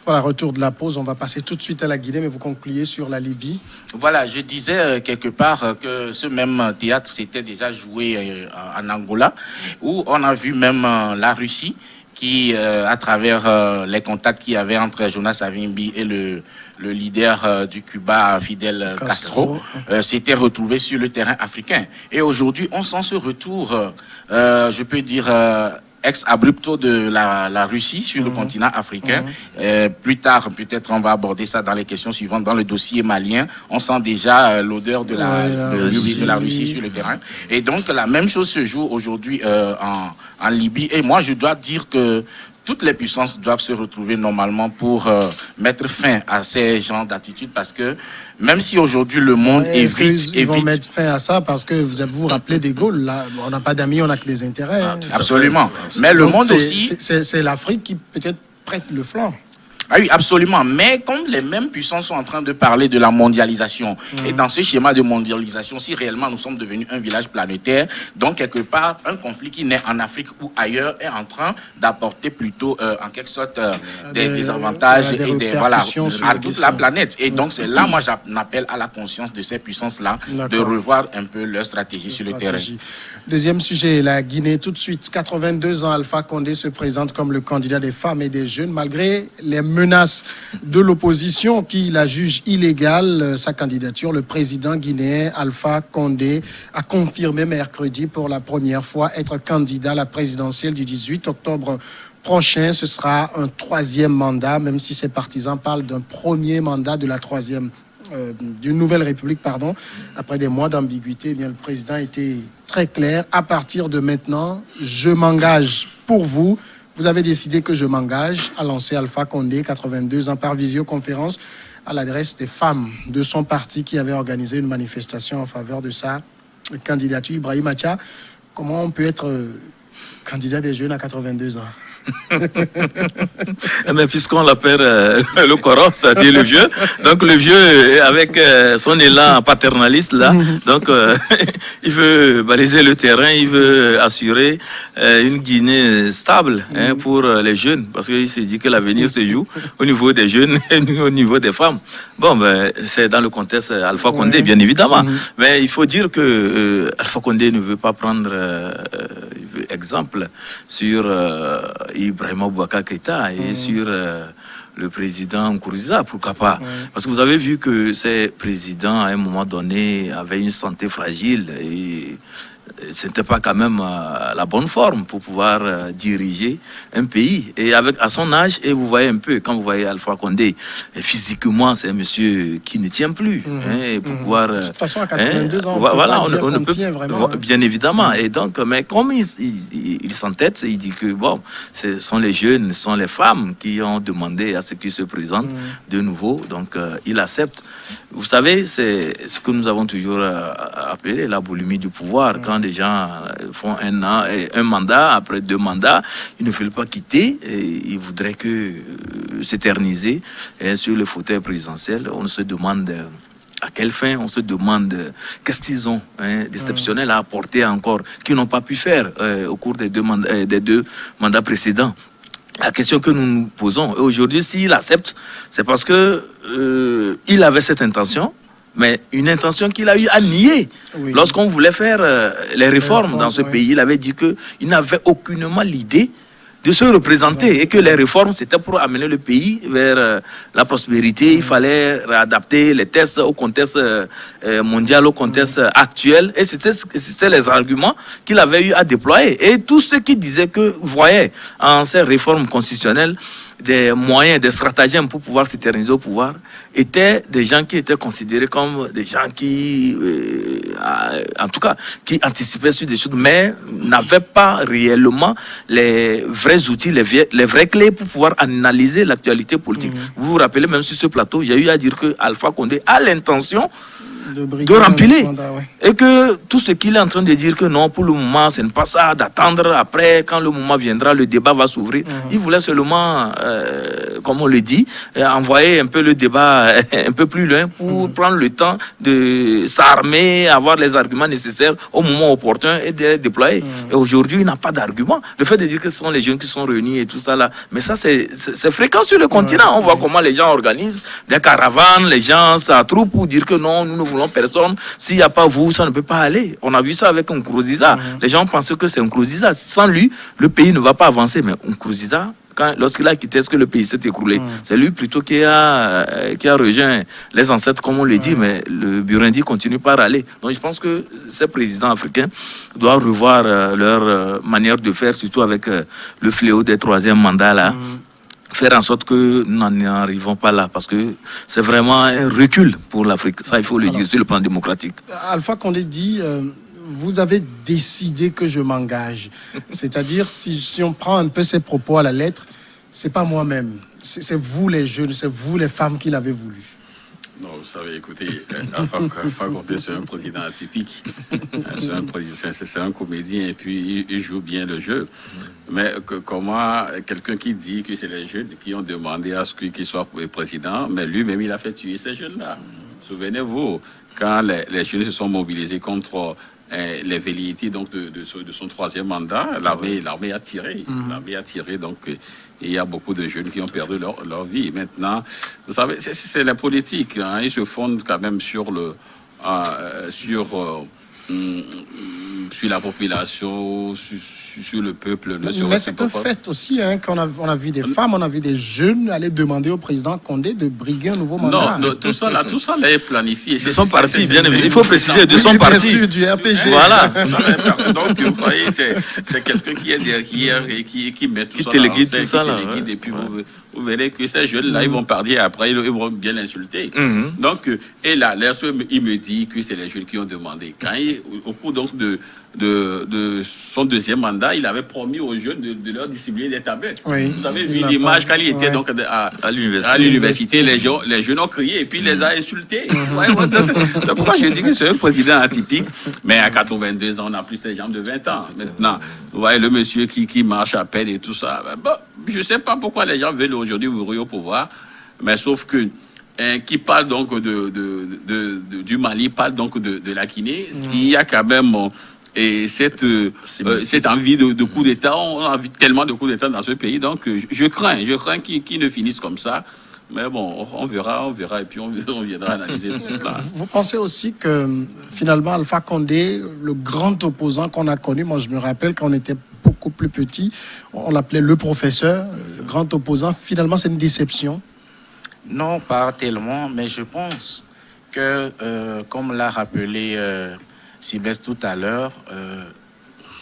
Voilà, retour de la pause. On va passer tout de suite à la Guinée, mais vous concluez sur la Libye. Voilà, je disais quelque part que ce même théâtre s'était déjà joué en Angola, où on a vu même la Russie qui, à travers les contacts qu'il y avait entre Jonas Savimbi et le leader du Cuba, Fidel Castro, s'était retrouvé sur le terrain africain. Et aujourd'hui, on sent ce retour, je peux dire, ex-abrupto de la Russie sur le continent africain. Plus tard, peut-être, on va aborder ça dans les questions suivantes. Dans le dossier malien, on sent déjà l'odeur de la Russie sur le terrain. Et donc, la même chose se joue aujourd'hui en Libye. Et moi, je dois dire que toutes les puissances doivent se retrouver normalement pour mettre fin à ces genres d'attitudes, parce que même si aujourd'hui le monde évite... Ils vont mettre fin à ça parce que vous vous rappelez des Gaules, là, on n'a pas d'amis, on n'a que des intérêts. Absolument. Mais le monde aussi... C'est l'Afrique qui peut-être prête le flanc. Ah oui, absolument. Mais comme les mêmes puissances sont en train de parler de la mondialisation, et dans ce schéma de mondialisation, si réellement nous sommes devenus un village planétaire, donc quelque part, un conflit qui naît en Afrique ou ailleurs est en train d'apporter plutôt, en quelque sorte, des avantages et des voilà, à toute la planète. Et donc c'est là, moi, j'appelle à la conscience de ces puissances-là de revoir un peu leur stratégie sur le terrain. Deuxième sujet, la Guinée. Tout de suite, 82 ans, Alpha Condé se présente comme le candidat des femmes et des jeunes, malgré les menace de l'opposition qui la juge illégale. Sa candidature, le président guinéen Alpha Condé a confirmé mercredi pour la première fois être candidat à la présidentielle du 18 octobre prochain. Ce sera un troisième mandat, même si ses partisans parlent d'un premier mandat de la troisième d'une nouvelle république, pardon. Après des mois d'ambiguïté, le président a été très clair. À partir de maintenant, je m'engage pour vous. Vous avez décidé que je m'engage à lancer Alpha Condé, 82 ans, par visioconférence à l'adresse des femmes de son parti qui avait organisé une manifestation en faveur de sa candidature. Ibrahim Acha, comment on peut être candidat des jeunes à 82 ans? Mais puisqu'on l'appelle le Coran, c'est-à-dire le vieux, donc le vieux avec son élan paternaliste là, donc il veut baliser le terrain, il veut assurer une Guinée stable pour les jeunes, parce qu'il s'est dit que l'avenir se joue au niveau des jeunes et au niveau des femmes. Bon, ben c'est dans le contexte Alpha Condé, bien évidemment, mais il faut dire que Alpha Condé ne veut pas prendre exemple sur Ibrahima Boubacar Keïta et sur le président Nkurunziza, pourquoi pas. Parce que vous avez vu que ces présidents, à un moment donné, avaient une santé fragile et ce n'était pas quand même la bonne forme pour pouvoir diriger un pays. Et à son âge, et vous voyez un peu, quand vous voyez Alpha Condé, physiquement, c'est un monsieur qui ne tient plus. Pour pouvoir, de toute façon, à 82 ans, voilà, on ne peut tient vraiment. Bien évidemment. Et donc, mais comme il s'entête, il dit que bon, ce sont les jeunes, ce sont les femmes qui ont demandé à ce qu'il se présente de nouveau. Donc, il accepte. Vous savez, c'est ce que nous avons toujours appelé la boulimie du pouvoir. Quand des gens font un mandat, après 2 mandats, ils ne veulent pas quitter, et ils voudraient que s'éterniser sur le fauteuil présidentiel. On se demande à quelle fin, on se demande qu'est-ce qu'ils ont d'exceptionnel à apporter encore, qu'ils n'ont pas pu faire au cours des 2 mandats précédents. La question que nous nous posons aujourd'hui, s'il accepte, c'est parce que il avait cette intention, mais une intention qu'il a eu à nier. Lorsqu'on voulait faire les réformes dans ce pays, il avait dit qu'il n'avait aucunement l'idée de se représenter et que les réformes, c'était pour amener le pays vers la prospérité. Il fallait réadapter les tests au contexte mondial, au contexte actuel. Et c'était les arguments qu'il avait eu à déployer. Et tous ceux qui disaient que voyaient en ces réformes constitutionnelles des moyens, des stratagèmes pour pouvoir s'éterniser au pouvoir, étaient des gens qui étaient considérés comme des gens qui, en tout cas, qui anticipaient sur des choses, mais n'avaient pas réellement les vrais outils, les vraies clés pour pouvoir analyser l'actualité politique. Vous vous rappelez, même sur ce plateau, j'ai eu à dire que Alpha Condé a l'intention de rempiler. Et que tout ce qu'il est en train de dire que non, pour le moment, ce n'est pas ça, d'attendre après, quand le moment viendra, le débat va s'ouvrir. Il voulait seulement, comme on le dit, envoyer un peu le débat un peu plus loin pour prendre le temps de s'armer, avoir les arguments nécessaires au moment opportun et de les déployer. Et aujourd'hui, il n'a pas d'argument. Le fait de dire que ce sont les jeunes qui sont réunis et tout ça là, mais ça c'est fréquent sur le continent. On voit comment les gens organisent des caravanes, les gens s'attroupent pour dire que non, nous ne voulons personne. S'il n'y a pas vous, ça ne peut pas aller. On a vu ça avec Nkurunziza. Les gens pensaient que c'est Nkurunziza. Sans lui, le pays ne va pas avancer. Mais Nkurunziza, lorsqu'il a quitté, est-ce que le pays s'est écroulé? C'est lui plutôt qui a rejoint les ancêtres, comme on le dit, mais le Burundi continue par aller. Donc je pense que ces présidents africains doivent revoir leur manière de faire, surtout avec le fléau des troisièmes mandats là. Faire en sorte que nous n'en arrivons pas là, parce que c'est vraiment un recul pour l'Afrique. Ça, il faut le dire sur le plan démocratique. Alpha Condé dit... vous avez décidé que je m'engage. C'est-à-dire, si on prend un peu ses propos à la lettre, c'est pas moi-même. C'est vous les jeunes, c'est vous les femmes qui l'avez voulu. Non, vous savez, écoutez, Alpha Condé, c'est un président atypique. C'est un comédien et puis il joue bien le jeu. Mais comment quelqu'un qui dit que c'est les jeunes qui ont demandé à ce qu'il soit président, mais lui-même, il a fait tuer ces jeunes-là. Souvenez-vous, quand les jeunes se sont mobilisés contre les velléités donc de son troisième mandat, l'armée a tiré. L'armée a tiré, donc il y a beaucoup de jeunes qui ont perdu leur vie. Maintenant, vous savez, c'est la politique. Hein, ils se fondent quand même sur la population, sur le peuple. Mais c'est un fait aussi hein, qu'on a vu des femmes, on a vu des jeunes aller demander au président Condé de briguer un nouveau mandat. Non, tout ça là est planifié. De son parti, bien évidemment. Il faut préciser, de son parti. Bien sûr, du RPG. Voilà. Donc, vous voyez, c'est quelqu'un qui est derrière et qui met tout ça dans téléguide tout ça là. Et puis vous verrez que ces jeunes-là, ils vont partir après, ils vont bien l'insulter. Donc, et là, il me dit que c'est les jeunes qui ont demandé. Quand au cours donc de son deuxième mandat, il avait promis aux jeunes de leur distribuer des tablettes. Oui, vous avez vu l'image quand il était donc à l'université, les jeunes ont crié et puis il les a insultés. C'est pourquoi je dis que c'est un président atypique. Mais à 82 ans, on n'a plus ces gens de 20 ans. Maintenant, vous voyez le monsieur qui marche à peine et tout ça. Bon, je ne sais pas pourquoi les gens veulent aujourd'hui mourir au pouvoir, mais sauf que qui parle donc du Mali, parle donc de la Guinée. Il y a quand même cette envie de coup d'État. On a vu tellement de coups d'État dans ce pays, donc je crains qu'ils ne finissent comme ça. Mais bon, on verra et puis on viendra analyser tout cela. Vous pensez aussi que finalement Alpha Condé, le grand opposant qu'on a connu, moi je me rappelle quand on était beaucoup plus petit, on l'appelait le professeur, le grand opposant, finalement c'est une déception? Non, pas tellement, mais je pense que, comme l'a rappelé Sylvestre tout à l'heure,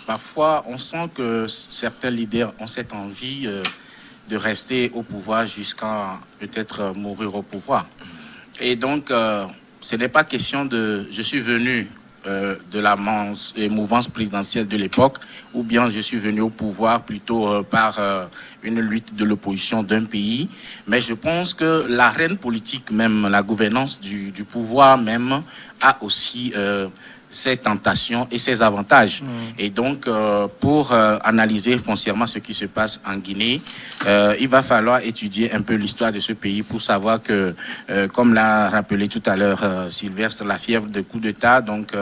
parfois on sent que certains leaders ont cette envie de rester au pouvoir jusqu'à peut-être mourir au pouvoir. Et donc, ce n'est pas question de « je suis venu de la mouvance présidentielle de l'époque » ou bien « je suis venu au pouvoir plutôt par une lutte de l'opposition d'un pays ». Mais je pense que l'arène politique, même la gouvernance du pouvoir même, a aussi ses tentations et ses avantages. Et donc, pour analyser foncièrement ce qui se passe en Guinée, il va falloir étudier un peu l'histoire de ce pays pour savoir que, comme l'a rappelé tout à l'heure Sylvestre, la fièvre de coup d'État, donc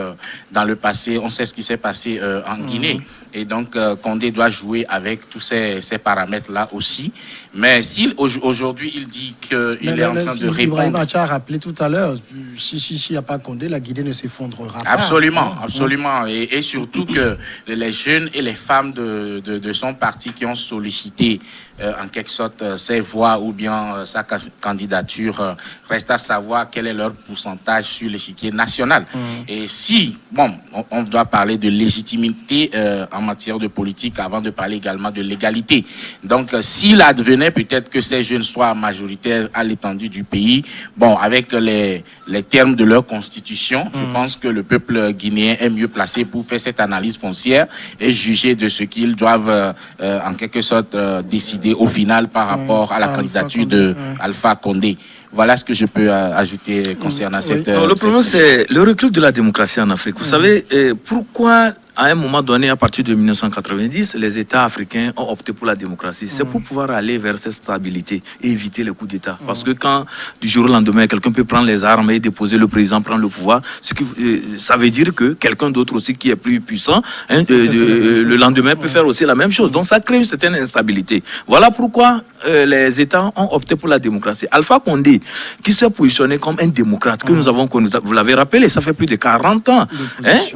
dans le passé, on sait ce qui s'est passé en Guinée. Et donc, Condé doit jouer avec tous ces paramètres-là aussi. Mais si aujourd'hui, il dit qu'il est en train de répondre... Ibrahim Acha a rappelé tout à l'heure, s'il n'y a pas Condé, la Guinée ne s'effondrera pas. Absolument. Et surtout que les jeunes et les femmes de son parti qui ont sollicité en quelque sorte ses voix ou bien sa candidature, reste à savoir quel est leur pourcentage sur l'échiquier national. Et si, on doit parler de légitimité en matière de politique avant de parler également de légalité. Donc, s'il advenait peut-être que ces jeunes soient majoritaires à l'étendue du pays, avec les termes de leur constitution, je pense que le peuple guinéen est mieux placé pour faire cette analyse foncière et juger de ce qu'ils doivent en quelque sorte décider au final par rapport à la candidature de Alpha Condé. Voilà ce que je peux ajouter concernant cette... Non, le problème, c'est le recul de la démocratie en Afrique. Vous savez, pourquoi, à un moment donné, à partir de 1990, les États africains ont opté pour la démocratie? C'est pour pouvoir aller vers cette stabilité et éviter les coups d'État. Parce que quand, du jour au lendemain, quelqu'un peut prendre les armes et déposer le président, prendre le pouvoir, ça veut dire que quelqu'un d'autre aussi qui est plus puissant, le lendemain peut faire aussi la même chose. Donc ça crée une certaine instabilité. Voilà pourquoi les États ont opté pour la démocratie. Alpha Condé, qui s'est positionné comme un démocrate, que nous avons connu, vous l'avez rappelé, ça fait plus de 40 ans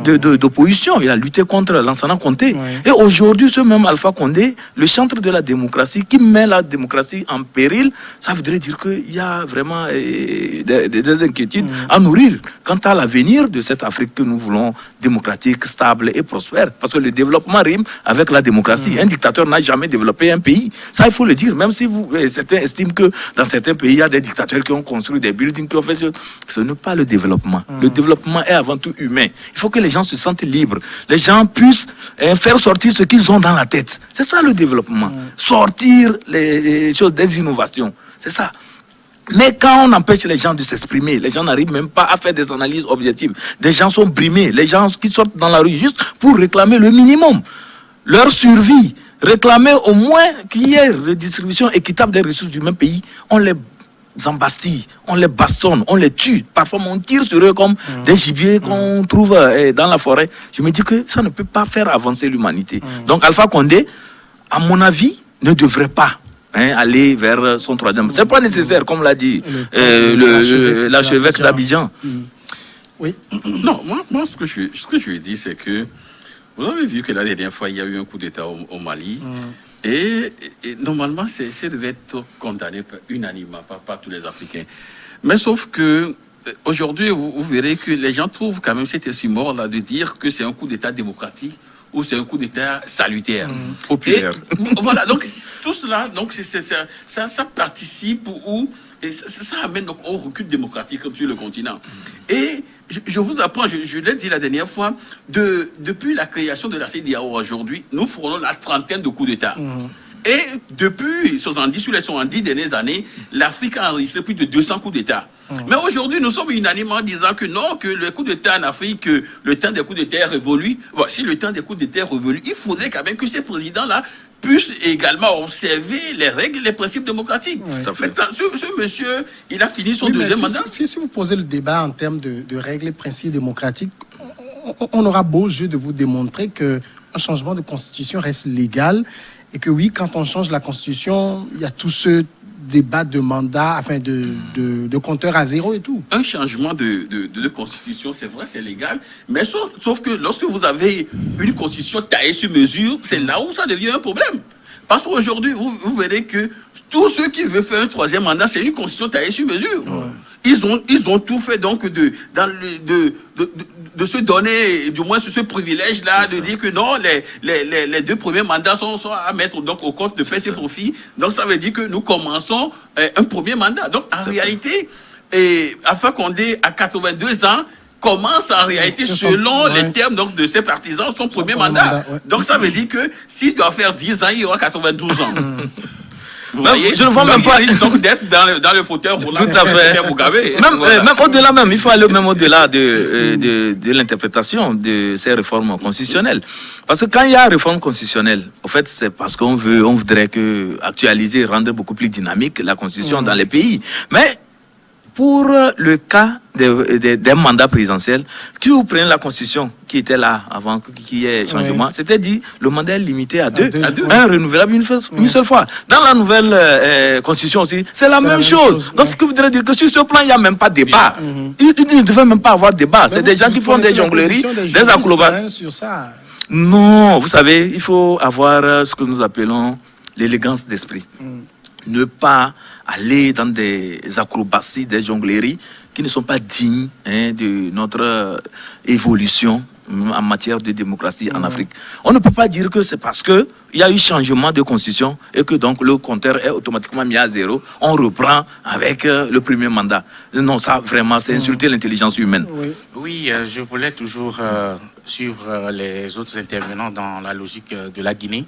d'opposition. Il a lutté contre Lansana Conté. Et aujourd'hui, ce même Alpha Condé, le chantre de la démocratie, qui met la démocratie en péril, ça voudrait dire qu'il y a vraiment des inquiétudes à nourrir quant à l'avenir de cette Afrique que nous voulons démocratique, stable et prospère. Parce que le développement rime avec la démocratie. Un dictateur n'a jamais développé un pays. Ça, il faut le dire. Même si certains estiment que dans certains pays, il y a des dictateurs qui ont construit des buildings, qui ont fait ce n'est pas le développement. Le développement est avant tout humain. Il faut que les gens se sentent libres. Les gens puissent faire sortir ce qu'ils ont dans la tête. C'est ça le développement. Sortir les choses, des innovations. C'est ça. Mais quand on empêche les gens de s'exprimer, les gens n'arrivent même pas à faire des analyses objectives. Des gens sont brimés. Les gens qui sortent dans la rue juste pour réclamer le minimum. Leur survie. Réclamer au moins qu'il y ait redistribution équitable des ressources du même pays. On les embastille, on les bastonne, on les tue. Parfois, on tire sur eux comme des gibiers qu'on trouve dans la forêt. Je me dis que ça ne peut pas faire avancer l'humanité. Donc, Alpha Condé, à mon avis, ne devrait pas aller vers son troisième. C'est pas nécessaire, comme l'a dit l'archevêque d'Abidjan. Oui. Non, moi ce que je dis, c'est que vous avez vu que la dernière fois, il y a eu un coup d'État au Mali. Et normalement, ça devait être condamné unanimement par tous les Africains. Mais sauf que aujourd'hui, vous verrez que les gens trouvent quand même cet esprit mort-là de dire que c'est un coup d'État démocratique ou c'est un coup d'État salutaire. Populaire. Voilà, donc tout cela, donc ça participe et ça amène donc au recul démocratique sur le continent. Et je vous apprends, je l'ai dit la dernière fois, depuis la création de la CEDEAO aujourd'hui, nous frôlons la trentaine de coups d'État. Et depuis 70 dernières années, l'Afrique a enregistré plus de 200 coups d'État. Mais aujourd'hui, nous sommes unanimement en disant que non, que le coup d'État en Afrique, le temps des coups d'État est révolu. Bon, si le temps des coups d'État est révolu, il faudrait quand même que ces présidents-là puissent également observer les règles, les principes démocratiques. Ce monsieur, il a fini son deuxième mandat. Si vous posez le débat en termes de règles et principes démocratiques, on aura beau jeu de vous démontrer qu'un changement de constitution reste légal et que oui, quand on change la constitution, il y a tout ce débat de mandat, enfin de compteur à zéro et tout. Un changement de constitution, c'est vrai, c'est légal, mais sauf que lorsque vous avez une constitution taillée sur mesure, c'est là où ça devient un problème. Parce qu'aujourd'hui, vous verrez que tous ceux qui veulent faire un troisième mandat, c'est une constitution taillée sur mesure. Ils ont tout fait donc de se donner, du moins ce privilège-là, de dire que non, les deux premiers mandats sont à mettre donc au compte de faire ses profits. Donc ça veut dire que nous commençons un premier mandat. Donc en réalité, Alpha Condé, à 82 ans, commence en réalité, selon les termes donc, de ses partisans, son premier mandat. Donc ça veut dire que s'il doit faire 10 ans, il aura 92 ans. Vous voyez, je ne vois même pas donc d'être dans le fauteuil roulant. Tout à fait. Même au-delà même, il faut aller même au-delà de l'interprétation de ces réformes constitutionnelles. Parce que quand il y a réforme constitutionnelle, en fait, c'est parce on voudrait actualiser, rendre beaucoup plus dynamique la constitution dans les pays. Mais pour le cas des mandats présidentiels, qui vous prenez la constitution qui était là avant qu'il y ait changement, c'était dit le mandat est limité à deux. Un renouvelable une seule fois. Dans la nouvelle constitution aussi, c'est la même chose. Donc ce qui voudrait dire que sur ce plan, il n'y a même pas de débat. Il ne devait même pas avoir de débat. C'est des gens qui font des jongleries, des acrobaties. Non, vous savez, il faut avoir ce que nous appelons l'élégance d'esprit. Ne pas aller dans des acrobaties, des jongleries qui ne sont pas dignes de notre évolution en matière de démocratie en Afrique. On ne peut pas dire que c'est parce qu'il y a eu changement de constitution et que donc le compteur est automatiquement mis à zéro. On reprend avec le premier mandat. Non, ça vraiment, c'est insulter l'intelligence humaine. Oui, je voulais toujours suivre les autres intervenants dans la logique de la Guinée,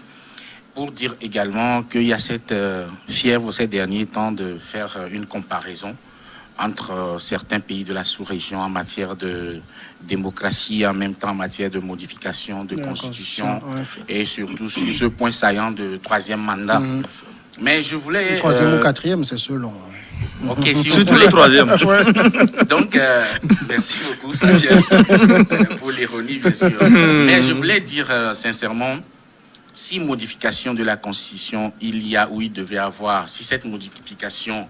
pour dire également qu'il y a cette fièvre ces derniers temps de faire une comparaison entre certains pays de la sous-région en matière de démocratie, en même temps en matière de modification de constitution, et surtout sur ce point saillant de 3e mandat. Mais je voulais... 3e ou 4e, c'est selon. Ok, si surtout le 3e. Donc, merci beaucoup, Samuel, pour l'ironie, bien sûr. Mais je voulais dire sincèrement, si modification de la Constitution il y a ou il devait avoir, si cette modification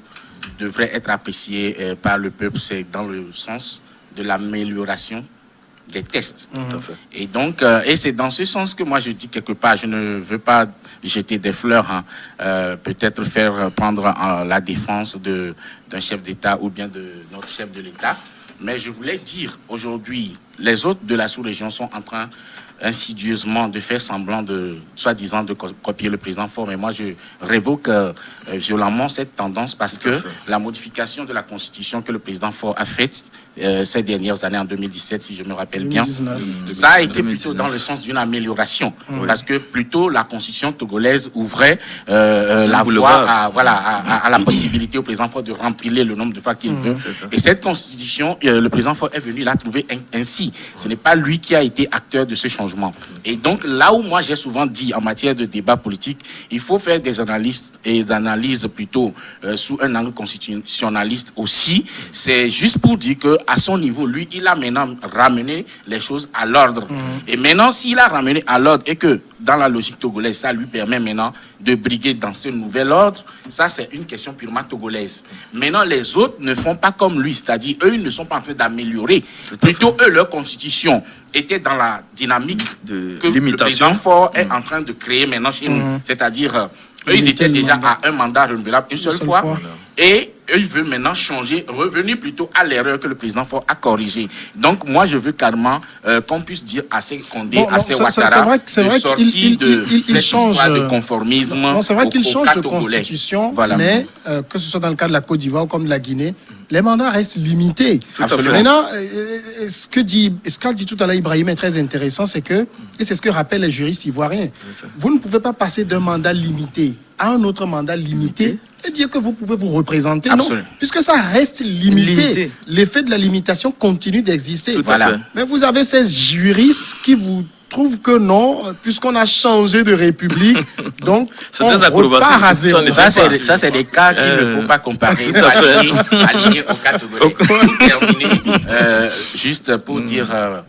devrait être appréciée par le peuple, c'est dans le sens de l'amélioration des tests. Tout à fait. Et donc, et c'est dans ce sens que moi je dis quelque part, je ne veux pas jeter des fleurs, peut-être faire prendre la défense d'un chef d'État ou bien de notre chef de l'État, mais je voulais dire aujourd'hui, les autres de la sous-région sont en train insidieusement de faire semblant de, soi-disant, de copier le président Faure. Mais moi, je révoque violemment cette tendance parce que la modification de la Constitution que le président Faure a faite ces dernières années, en 2017, si je me rappelle 2019. Bien, ça a été plutôt dans le sens d'une amélioration. Parce que plutôt la Constitution togolaise ouvrait la voie à la possibilité au président Faure de remplir le nombre de fois qu'il veut. Et cette Constitution, le président Faure est venu la trouver ainsi. Ce n'est pas lui qui a été acteur de ce changement. Et donc, là où moi j'ai souvent dit en matière de débat politique, il faut faire des analyses plutôt sous un angle constitutionnaliste aussi. C'est juste pour dire que à son niveau, lui, il a maintenant ramené les choses à l'ordre. Et maintenant, s'il a ramené à l'ordre et que dans la logique togolaise, ça lui permet maintenant de briguer dans ce nouvel ordre, ça c'est une question purement togolaise. Maintenant, les autres ne font pas comme lui, c'est-à-dire eux, ils ne sont pas en train d'améliorer. Plutôt, eux, leur constitution était dans la dynamique de le président Faure est en train de créer maintenant chez nous. C'est-à-dire, eux, ils étaient déjà à un mandat renouvelable une seule fois. Et eux, ils veulent maintenant changer, revenir plutôt à l'erreur que le président Faure a corrigée. Donc, moi, je veux carrément qu'on puisse dire à ces Condé, à ces Ouattara, de sortir de cette histoire de conformisme. Non, c'est vrai qu'il change de constitution, mais que ce soit dans le cas de la Côte d'Ivoire ou comme de la Guinée, les mandats restent limités. Absolument. Maintenant, ce qu'a dit tout à l'heure Ibrahim est très intéressant, c'est que, et c'est ce que rappellent les juristes ivoiriens, vous ne pouvez pas passer d'un mandat limité à un autre mandat limité et dire que vous pouvez vous représenter. Absolument. Non, puisque ça reste limité. L'effet de la limitation continue d'exister. Mais vous avez ces juristes qui vous trouvent que non, puisqu'on a changé de république, donc on repart à zéro. Ça, c'est des cas qu'il ne faut pas comparer, aligner au cas togolais. Pour terminer, juste pour dire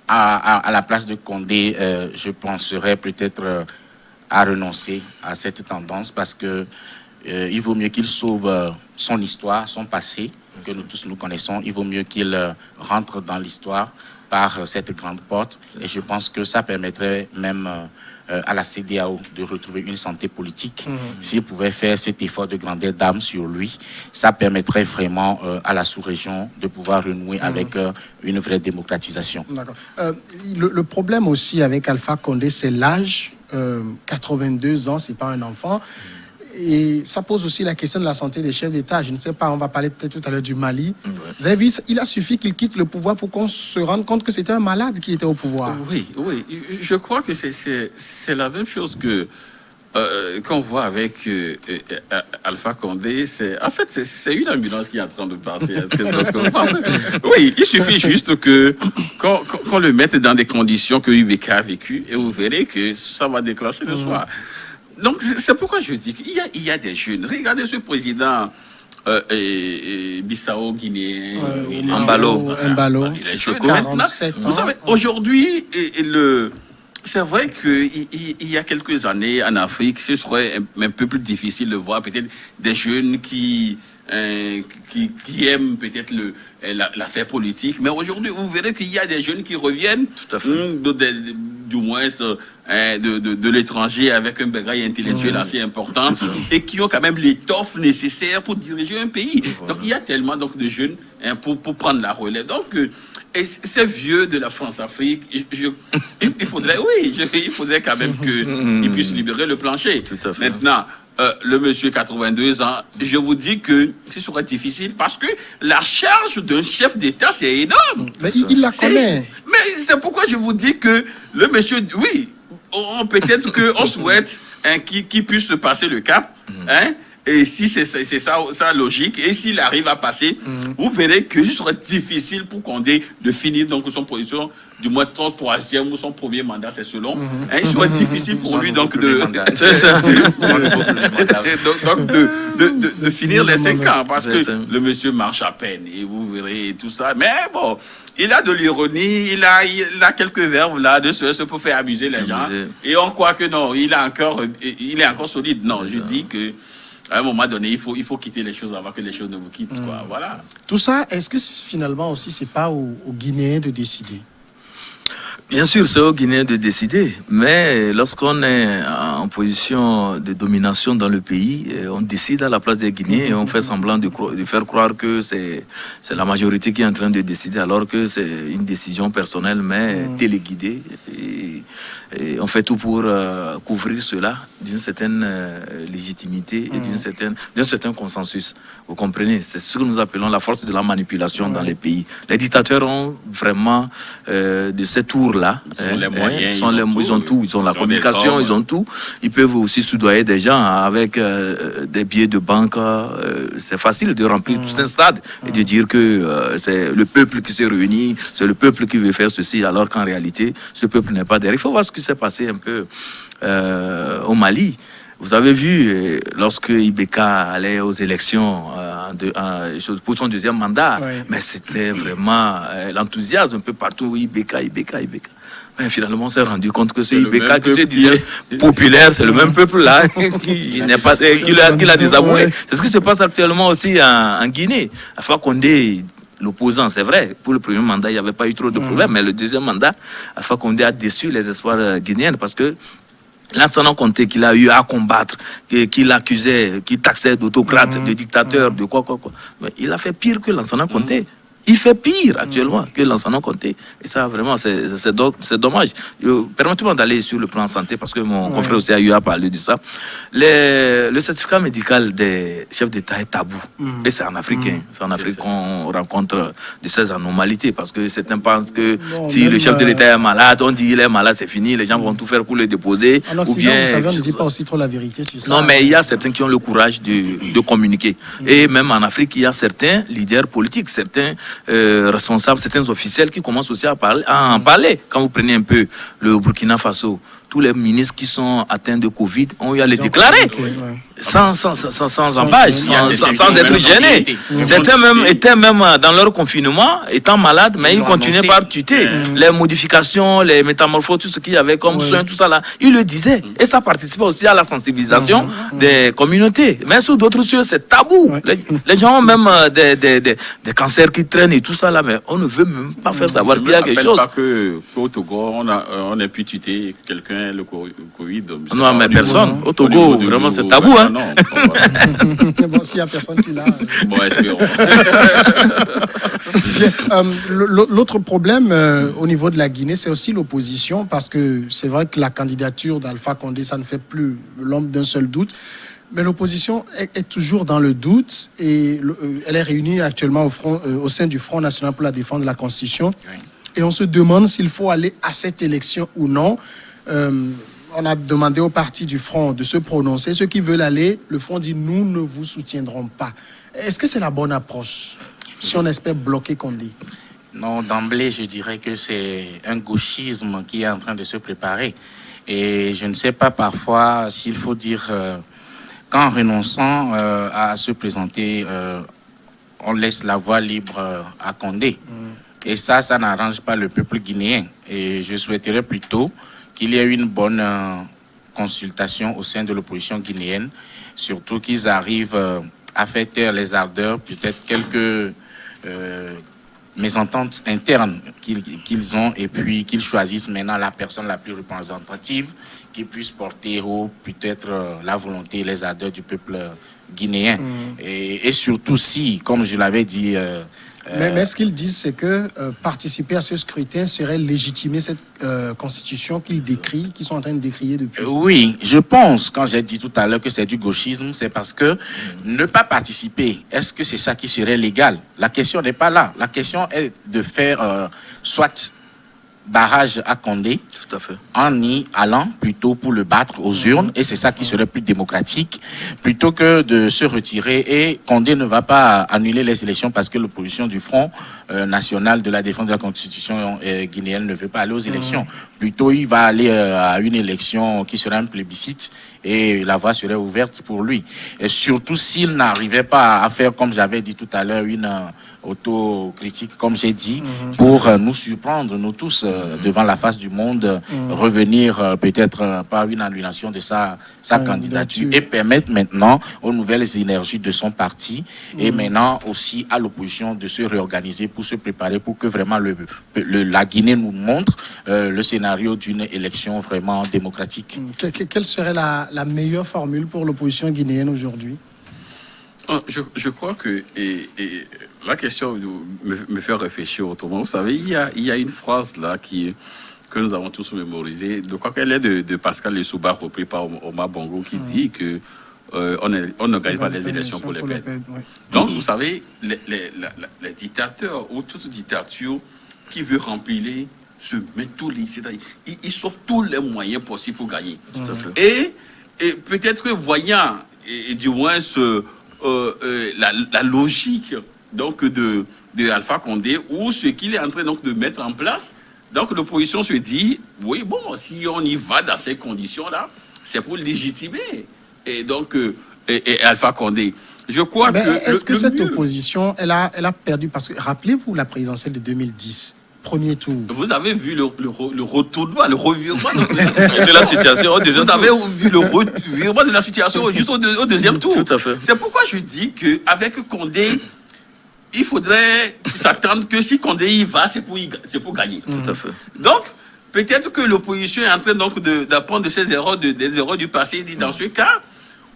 à la place de Condé, je penserais peut-être à renoncer à cette tendance parce que il vaut mieux qu'il sauve son histoire, son passé, que nous tous nous connaissons. Il vaut mieux qu'il rentre dans l'histoire par cette grande porte. Et je pense que ça permettrait même à la CEDEAO de retrouver une santé politique. S'il pouvait faire cet effort de grandeur d'âme sur lui, ça permettrait vraiment à la sous-région de pouvoir renouer avec une vraie démocratisation. D'accord. Le problème aussi avec Alpha Condé, c'est l'âge. 82 ans, c'est pas un enfant. Et ça pose aussi la question de la santé des chefs d'État. Je ne sais pas, on va parler peut-être tout à l'heure du Mali. Vous avez vu, il a suffi qu'il quitte le pouvoir pour qu'on se rende compte que c'était un malade qui était au pouvoir. Oui, je crois que c'est la même chose que qu'on voit avec Alpha Condé. En fait, c'est une ambulance qui est en train de passer. Est-ce que vous pensez? Oui, il suffit juste qu'on le mette dans des conditions que UBK a vécues et vous verrez que ça va déclencher le soir. Donc, c'est pourquoi je dis qu'il y a des jeunes. Regardez ce président Bissau, guinéen, Mbalo. Il est jeune, 47 ans. Vous savez, aujourd'hui, c'est vrai qu'il y a quelques années, en Afrique, ce serait un peu plus difficile de voir peut-être des jeunes qui aiment peut-être l'affaire politique. Mais aujourd'hui, vous verrez qu'il y a des jeunes qui reviennent, du moins de l'étranger, avec un bagage intellectuel assez important, et qui ont quand même l'étoffe nécessaire pour diriger un pays. Donc il y a tellement de jeunes pour prendre la relève. Donc, et ces vieux de la France-Afrique, il faudrait quand même qu'ils puissent libérer le plancher. Tout à fait. Maintenant, le monsieur 82 ans, je vous dis que ce serait difficile parce que la charge d'un chef d'État, c'est énorme. Mais il la connaît. Mais c'est pourquoi je vous dis que le monsieur, oui, peut-être qu'on souhaite qu'il puisse se passer le cap, Et si c'est ça sa logique, et s'il arrive à passer, vous verrez que ce sera difficile pour Condé de finir donc son position, du moins son troisième ou son premier mandat, c'est selon. Il serait difficile pour lui donc de finir les 5 ans, parce que le monsieur marche à peine, et vous verrez tout ça. Mais bon, il a de l'ironie, il a quelques verbes là de ce pour faire amuser les gens. Et on croit que non, il est encore solide. Non, je dis que à un moment donné, il faut quitter les choses avant que les choses ne vous quittent. Quoi. Voilà. Tout ça, est-ce que finalement aussi, c'est pas aux Guinéens de décider? Bien sûr, c'est aux Guinéens de décider, mais lorsqu'on est en position de domination dans le pays, on décide à la place des Guinéens et on fait semblant de faire croire que c'est la majorité qui est en train de décider, alors que c'est une décision personnelle, mais téléguidée. Et on fait tout pour couvrir cela d'une certaine légitimité et d'un certain consensus. Vous comprenez? C'est ce que nous appelons la force de la manipulation dans les pays. Les dictateurs ont vraiment de ces tours-là. Ils ont tout. Ils ont la communication, ils ont tout. Ils peuvent aussi soudoyer des gens avec des billets de banque. C'est facile de remplir tout un stade et de dire que c'est le peuple qui s'est réuni, c'est le peuple qui veut faire ceci, alors qu'en réalité, ce peuple n'est pas derrière. Il faut voir ce qui s'est passé un peu au Mali. Vous avez vu, lorsque Ibeka allait aux élections pour son deuxième mandat, mais c'était vraiment l'enthousiasme un peu partout, Ibeka. Mais finalement, on s'est rendu compte que ce Ibeka qui se disait populaire, c'est le même peuple là qui l'a désavoué. C'est ce qui se passe actuellement aussi en Guinée. Alpha Condé, l'opposant, c'est vrai, pour le premier mandat, il n'y avait pas eu trop de problèmes, mais le deuxième mandat, Alpha Condé a déçu les espoirs guinéens parce que Lansana Conté qu'il a eu à combattre, qu'il accusait, qu'il taxait d'autocrate, de dictateur, de quoi. Mais il a fait pire que Lansana Conté. Il fait pire actuellement que Lansana Conté. Et ça, vraiment, c'est dommage. Permettez-moi d'aller sur le plan santé, parce que mon confrère aussi a eu à parler de ça. Le certificat médical des chefs d'État est tabou. Et c'est en Afrique. C'est en Afrique qu'on rencontre de ces anomalies. Parce que certains pensent que si le chef de l'État est malade, on dit il est malade, c'est fini. Les gens vont tout faire pour le déposer. En Occident, vous savez, on ne dit pas aussi trop la vérité sur ça. Non, mais il y a certains qui ont le courage de communiquer. Et même en Afrique, il y a certains leaders politiques, certains responsables, certains officiels qui commencent aussi à en parler. Quand vous prenez un peu le Burkina Faso, tous les ministres qui sont atteints de Covid ont eu à les déclarer sans embâche, sans être gênés. Certains même étaient même dans leur confinement, étant malades, mais ils continuaient par tuer. Les modifications, les métamorphoses, tout ce qu'il y avait comme soins, tout ça là, ils le disaient. Et ça participait aussi à la sensibilisation des communautés. Mais sur d'autres choses, c'est tabou. Les gens ont même des cancers qui traînent et tout ça là, mais on ne veut même pas faire savoir qu'il y a quelque chose. Je ne rappelle pas qu'au Togo, on a pu tuer quelqu'un le Covid. Non, mais personne. Au Togo, vraiment, c'est tabou. Hein? Non, bon, s'il n'y a personne qui l'a. Bon, espérons. L'autre problème au niveau de la Guinée, c'est aussi l'opposition, parce que c'est vrai que la candidature d'Alpha Condé, ça ne fait plus l'ombre d'un seul doute. Mais l'opposition est toujours dans le doute et elle est réunie actuellement au sein du Front National pour la défense de la Constitution. Et on se demande s'il faut aller à cette élection ou non. On a demandé au parti du Front de se prononcer. Ceux qui veulent aller, le Front dit « nous ne vous soutiendrons pas ». Est-ce que c'est la bonne approche si on espère bloquer Condé? Non, d'emblée, je dirais que c'est un gauchisme qui est en train de se préparer. Et je ne sais pas parfois s'il faut dire qu'en renonçant à se présenter, on laisse la voie libre à Condé. Et ça n'arrange pas le peuple guinéen. Et je souhaiterais plutôt qu'il y ait une bonne consultation au sein de l'opposition guinéenne, surtout qu'ils arrivent à faire taire les ardeurs, peut-être quelques mésententes internes qu'ils ont, et puis qu'ils choisissent maintenant la personne la plus représentative qui puisse porter haut peut-être la volonté et les ardeurs du peuple guinéen. Et surtout si, comme je l'avais dit... mais ce qu'ils disent, c'est que participer à ce scrutin serait légitimer cette constitution qu'ils décrient, qu'ils sont en train de décrier depuis. Oui, je pense, quand j'ai dit tout à l'heure que c'est du gauchisme, c'est parce que ne pas participer, est-ce que c'est ça qui serait légal? La question n'est pas là. La question est de faire soit barrage à Condé, Tout à fait. en y allant plutôt pour le battre aux urnes, et c'est ça qui serait plus démocratique, plutôt que de se retirer. Et Condé ne va pas annuler les élections parce que l'opposition du Front national de la défense de la Constitution guinéenne ne veut pas aller aux élections. Plutôt, il va aller à une élection qui sera un plébiscite et la voie serait ouverte pour lui. Et surtout s'il n'arrivait pas à faire, comme j'avais dit tout à l'heure, une autocritique, comme j'ai dit, pour nous surprendre, nous tous, devant la face du monde, revenir peut-être par une annulation de sa candidature et permettre maintenant aux nouvelles énergies de son parti et maintenant aussi à l'opposition de se réorganiser pour se préparer pour que vraiment la Guinée nous montre le scénario d'une élection vraiment démocratique. Quelle serait la meilleure formule pour l'opposition guinéenne aujourd'hui? Je crois que la question me fait réfléchir autrement. Vous savez, il y a une phrase là que nous avons tous mémorisée. Je crois qu'elle est de Pascal Lessouba, repris par Omar Bongo, qui dit que on ne gagne pas les élections pour les peines. Ouais. Donc, vous savez, les dictateurs ou toute dictature qui veut remplir se met tous les... C'est-à-dire, ils sauvent tous les moyens possibles pour gagner. Tout à fait. Et peut-être que voyant, et du moins, la logique donc, de Alpha Condé, ou ce qu'il est en train donc, de mettre en place, donc l'opposition se dit, oui, bon, si on y va dans ces conditions-là, c'est pour légitimer. Et donc, et Alpha Condé. Je crois que... Est-ce que cette opposition, elle a perdu? Parce que, rappelez-vous la présidentielle de 2010, premier tour. Vous avez vu le retournement, le revirement de la situation au deuxième tour. Vous avez vu le revirement de la situation juste au deuxième tour. Tout à fait. C'est pourquoi je dis qu'avec Condé, il faudrait s'attendre que si Condé y va, c'est pour gagner. Tout à fait. Donc, peut-être que l'opposition est en train donc d'apprendre de ses erreurs, des erreurs du passé. Dit dans ce cas,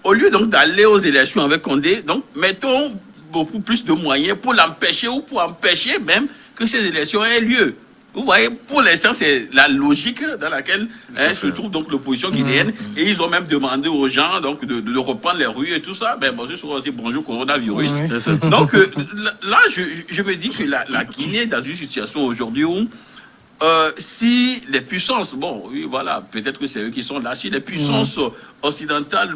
au lieu donc d'aller aux élections avec Condé, donc mettons beaucoup plus de moyens pour l'empêcher ou pour empêcher même que ces élections aient lieu. Vous voyez, pour l'instant, c'est la logique dans laquelle se trouve donc l'opposition guinéenne. Et ils ont même demandé aux gens donc, de reprendre les rues et tout ça. Ben, bonjour aussi, bonjour coronavirus. Donc là, je me dis que la Guinée est dans une situation aujourd'hui où si les puissances, bon, oui, voilà, peut-être que c'est eux qui sont là, si les puissances occidentales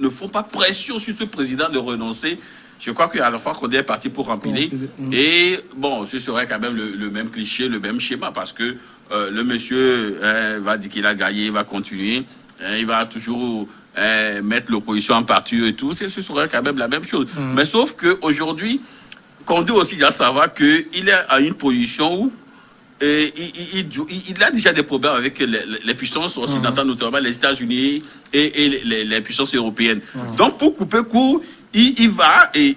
ne font pas pression sur ce président de renoncer, je crois qu'à la fois qu'on est parti pour remplir. Et bon, ce serait quand même le même cliché, le même schéma, parce que le monsieur va dire qu'il a gagné, il va continuer, il va toujours mettre l'opposition en partie et tout. Ce serait quand même la même chose. Mais sauf qu'aujourd'hui, Condé aussi doit savoir qu'il est à une position où il a déjà des problèmes avec les puissances occidentales, notamment les États-Unis et les puissances européennes. Donc, pour couper court, il va et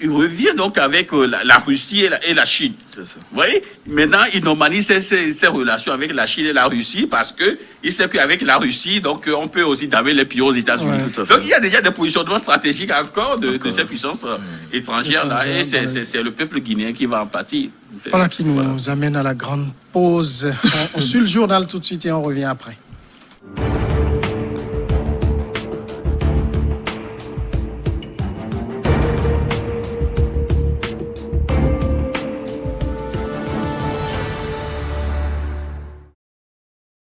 il revient donc avec la Russie et la Chine. Vous voyez? Maintenant, il normalise ses relations avec la Chine et la Russie parce qu'il sait qu'avec la Russie, donc, on peut aussi damer les pions aux États-Unis. Donc, il y a déjà des positionnements stratégiques encore de ces puissances étrangères-là. Et c'est le peuple guinéen qui va en pâtir. Voilà qui nous amène à la grande pause. On suit le journal tout de suite et on revient après.